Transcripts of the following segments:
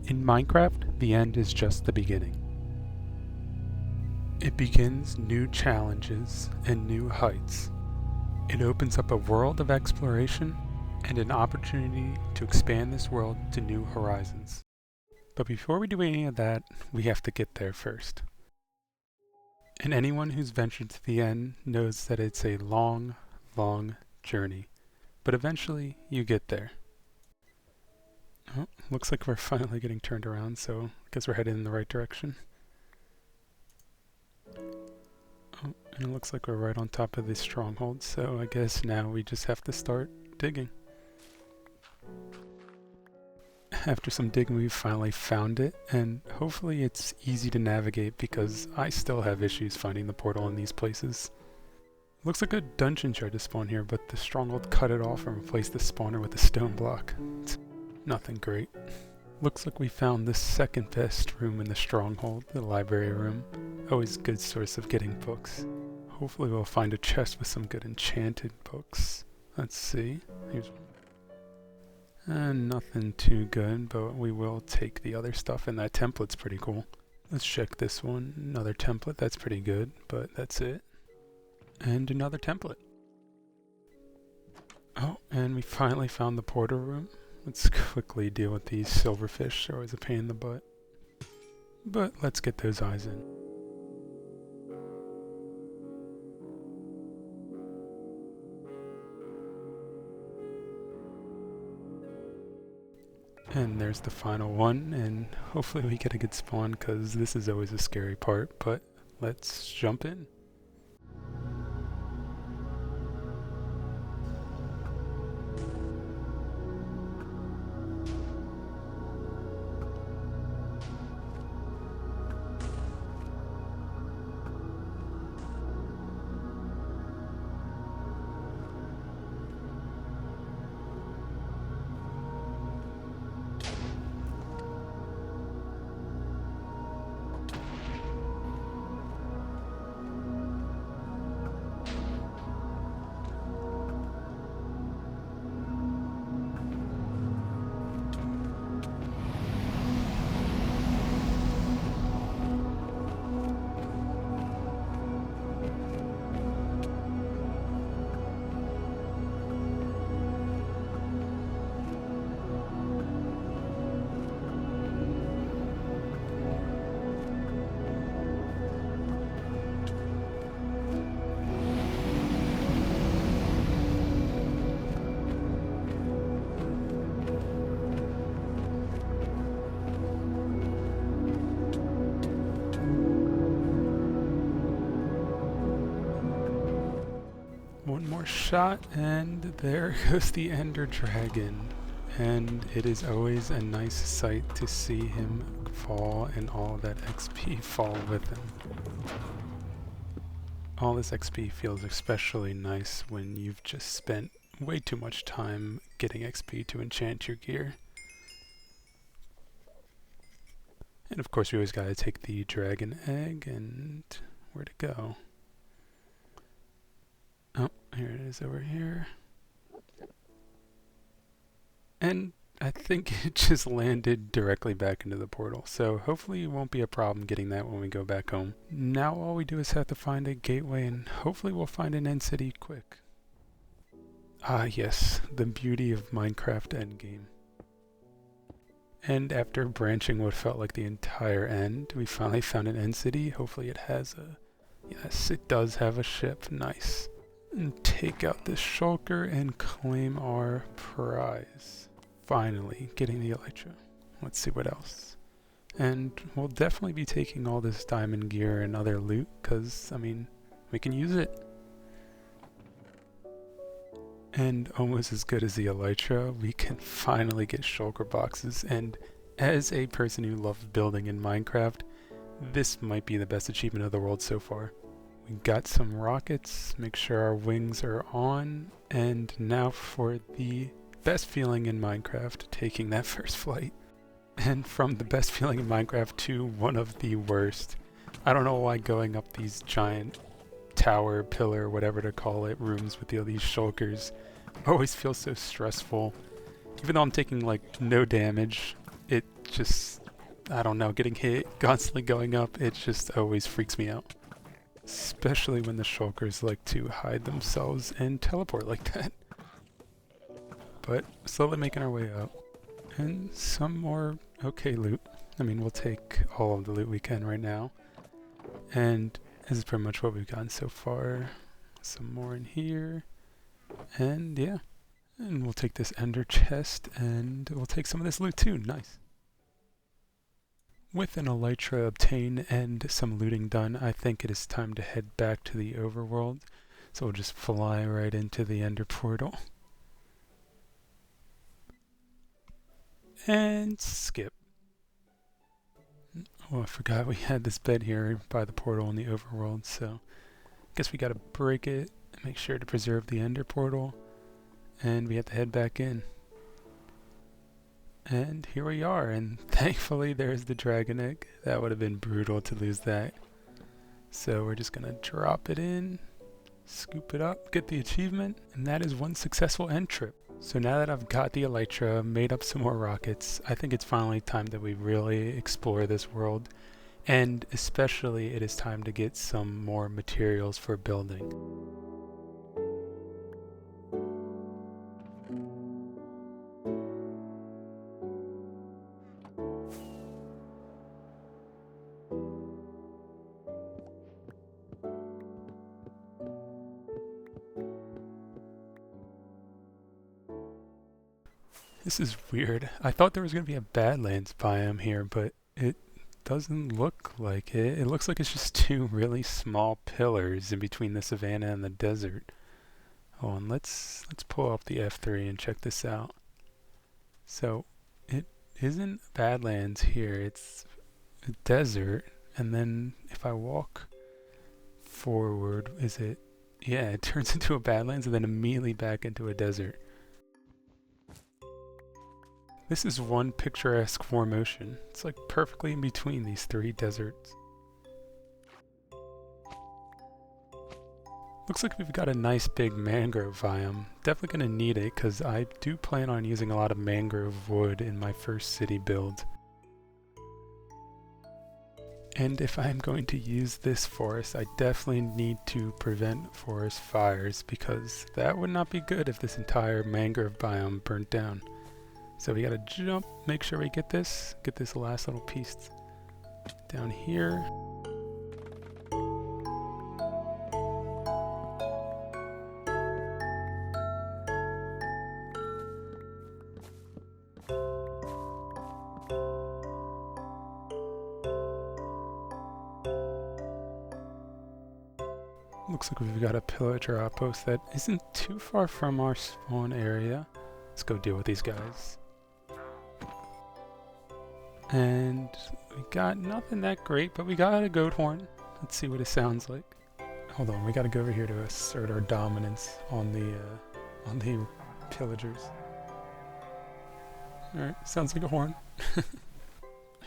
In Minecraft, the end is just the beginning. It begins new challenges and new heights. It opens up a world of exploration and an opportunity to expand this world to new horizons. But before we do any of that, we have to get there first. And anyone who's ventured to the end knows that it's a long, long journey. But eventually, you get there. Oh, looks like we're finally getting turned around, so I guess we're headed in the right direction. Oh, and it looks like we're right on top of this stronghold, so I guess now we just have to start digging. After some digging, we finally found it, and hopefully it's easy to navigate because I still have issues finding the portal in these places. Looks like a dungeon tried to spawn here, but the stronghold cut it off and replaced the spawner with a stone block. It's nothing great. Looks like we found the second best room in the stronghold, the library room. Always a good source of getting books. Hopefully we'll find a chest with some good enchanted books. Let's see. Here's one. Nothing too good, but we will take the other stuff, and that template's pretty cool. Let's check this one. Another template, that's pretty good, but that's it. And another template. Oh, and we finally found the portal room. Let's quickly deal with these silverfish. They're always a pain in the butt. But let's get those eyes in. And there's the final one, and hopefully we get a good spawn because this is always a scary part, but let's jump in. One more shot, and there goes the Ender Dragon. And it is always a nice sight to see him fall and all that XP fall with him. All this XP feels especially nice when you've just spent way too much time getting XP to enchant your gear. And of course we always gotta take the dragon egg, and where'd it go? Oh, here it is over here. And I think it just landed directly back into the portal, so hopefully it won't be a problem getting that when we go back home. Now all we do is have to find a gateway, and hopefully we'll find an end city quick. Ah yes, the beauty of Minecraft endgame. And after branching what felt like the entire end, we finally found an end city. Hopefully it has a... Yes, it does have a ship. Nice. And take out this shulker and claim our prize. Finally, getting the elytra. Let's see what else. And we'll definitely be taking all this diamond gear and other loot, because, I mean, we can use it. And almost as good as the elytra, we can finally get shulker boxes, and as a person who loves building in Minecraft, this might be the best achievement of the world so far. We got some rockets, make sure our wings are on, and now for the best feeling in Minecraft, taking that first flight. And from the best feeling in Minecraft to one of the worst. I don't know why going up these giant tower, pillar, whatever to call it, rooms with all these shulkers always feels so stressful. Even though I'm taking like no damage, it just, I don't know, getting hit, constantly going up, it just always freaks me out. Especially when the shulkers like to hide themselves and teleport like that. But slowly making our way up. And some more okay loot. I mean, we'll take all of the loot we can right now. And this is pretty much what we've gotten so far. Some more in here. And yeah. And we'll take this ender chest and we'll take some of this loot too. Nice. With an elytra obtained and some looting done, I think it is time to head back to the overworld. So we'll just fly right into the ender portal. And skip. Oh, I forgot we had this bed here by the portal in the overworld, so I guess we gotta break it and make sure to preserve the ender portal. And we have to head back in. And here we are, and thankfully there's the dragon egg. That would have been brutal to lose that. So we're just gonna drop it in, scoop it up, get the achievement, and that is one successful end trip. So now that I've got the elytra, made up some more rockets, I think it's finally time that we really explore this world. And especially it is time to get some more materials for building. This is weird. I thought there was going to be a Badlands biome here, but it doesn't look like it. It looks like it's just two really small pillars in between the savanna and the desert. Oh, and let's pull up the F3 and check this out. So it isn't Badlands here. It's a desert, and then if I walk forward, is it? Yeah, it turns into a Badlands and then immediately back into a desert. This is one picturesque formation. It's like perfectly in between these three deserts. Looks like we've got a nice big mangrove biome. Definitely gonna need it because I do plan on using a lot of mangrove wood in my first city build. And if I'm going to use this forest, I definitely need to prevent forest fires because that would not be good if this entire mangrove biome burnt down. So we gotta jump, make sure we get this last little piece down here. Looks like we've got a pillager outpost that isn't too far from our spawn area. Let's go deal with these guys. And we got nothing that great, but we got a goat horn. Let's see what it sounds like. Hold on, we gotta go over here to assert our dominance on the pillagers. Alright, sounds like a horn.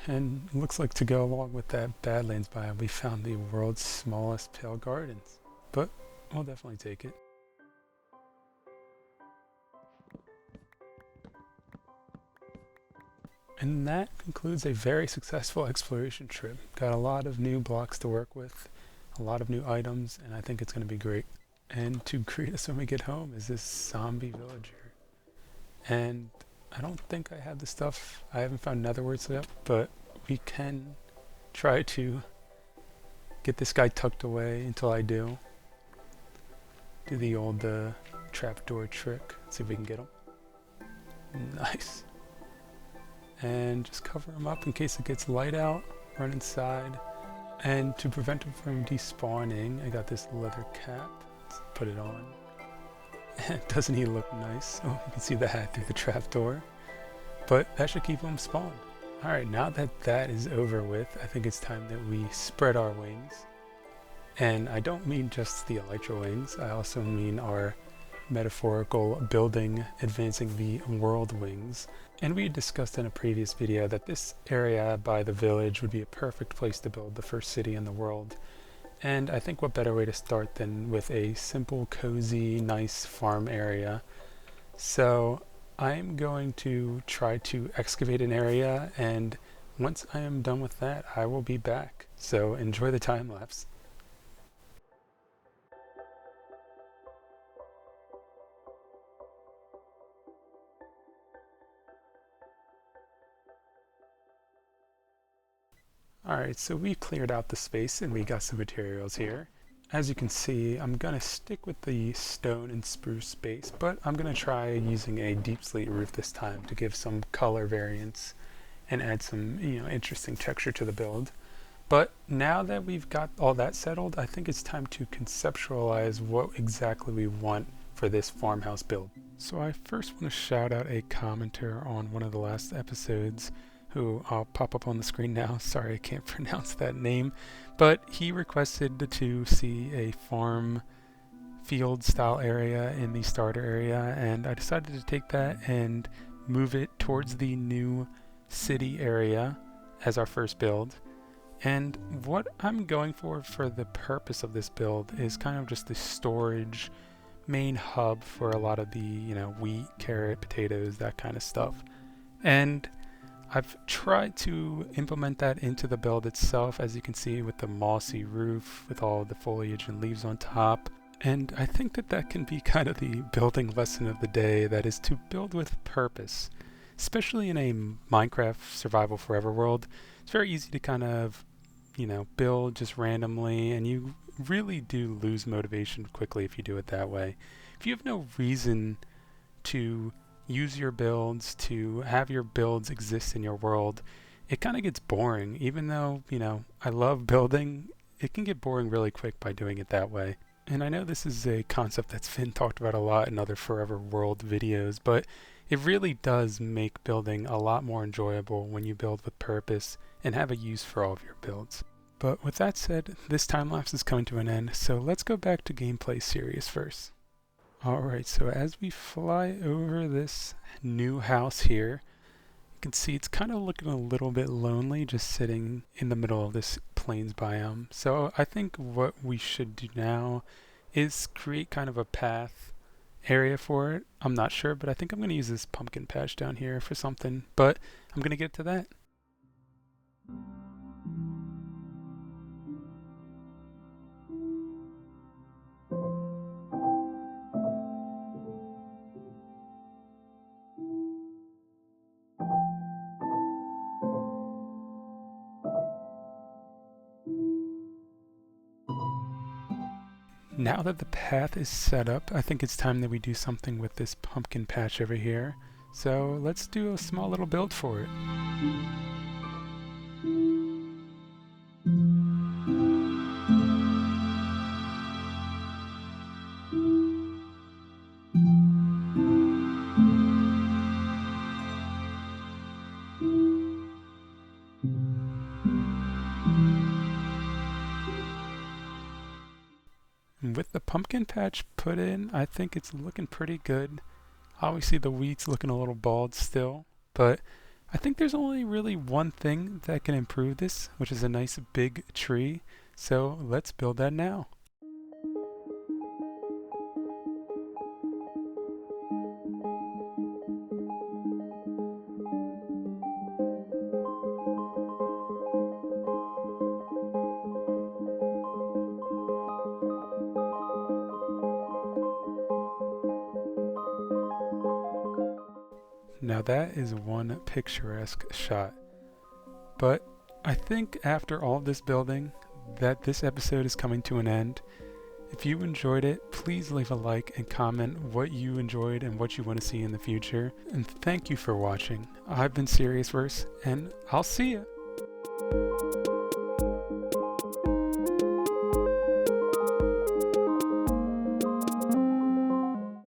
And looks like to go along with that Badlands biome, we found the world's smallest pale gardens. But we'll definitely take it. And that concludes a very successful exploration trip. Got a lot of new blocks to work with, a lot of new items, and I think it's going to be great. And to greet us when we get home is this zombie villager. And I don't think I have the stuff, I haven't found netherworts yet, but we can try to get this guy tucked away until I do. Do the old trapdoor trick, see if we can get him. Nice. And just cover him up in case it gets light out, run inside. And to prevent him from despawning, I got this leather cap. Let's put it on. Doesn't he look nice? Oh, you can see the hat through the trapdoor. But that should keep him spawned. Alright, now that that is over with, I think it's time that we spread our wings. And I don't mean just the elytra wings, I also mean our metaphorical building, advancing the world wings. And we had discussed in a previous video that this area by the village would be a perfect place to build the first city in the world. And I think what better way to start than with a simple, cozy, nice farm area. So I'm going to try to excavate an area, and once I am done with that, I will be back. So enjoy the time lapse. Alright, so we cleared out the space and we got some materials here. As you can see, I'm going to stick with the stone and spruce base, but I'm going to try using a deep slate roof this time to give some color variance and add some, interesting texture to the build. But now that we've got all that settled, I think it's time to conceptualize what exactly we want for this farmhouse build. So I first want to shout out a commenter on one of the last episodes who I'll pop up on the screen now. Sorry, I can't pronounce that name. But he requested to see a farm field style area in the starter area, and I decided to take that and move it towards the new city area as our first build. And what I'm going for the purpose of this build is kind of just the storage main hub for a lot of the, wheat, carrot, potatoes, that kind of stuff. And I've tried to implement that into the build itself, as you can see with the mossy roof with all the foliage and leaves on top. And I think that can be kind of the building lesson of the day, that is to build with purpose. Especially in a Minecraft Survival Forever world, it's very easy to kind of, build just randomly, and you really do lose motivation quickly if you do it that way. If you have no reason to use your builds, to have your builds exist in your world, it kind of gets boring. Even though, I love building, it can get boring really quick by doing it that way. And I know this is a concept that's been talked about a lot in other Forever World videos, but it really does make building a lot more enjoyable when you build with purpose and have a use for all of your builds. But with that said, this time lapse is coming to an end, so let's go back to gameplay series first. Alright, so as we fly over this new house here, you can see it's kind of looking a little bit lonely just sitting in the middle of this plains biome. So I think what we should do now is create kind of a path area for it. I'm not sure, but I think I'm going to use this pumpkin patch down here for something, but I'm going to get to that. Now that the path is set up, I think it's time that we do something with this pumpkin patch over here. So let's do a small little build for it. With the pumpkin patch put in, I think it's looking pretty good. Obviously the wheat's looking a little bald still, but I think there's only really one thing that can improve this, which is a nice big tree. So let's build that now. Now that is one picturesque shot. But I think after all this building, that this episode is coming to an end. If you enjoyed it, please leave a like and comment what you enjoyed and what you want to see in the future. And thank you for watching. I've been SeriousVerse, and I'll see ya!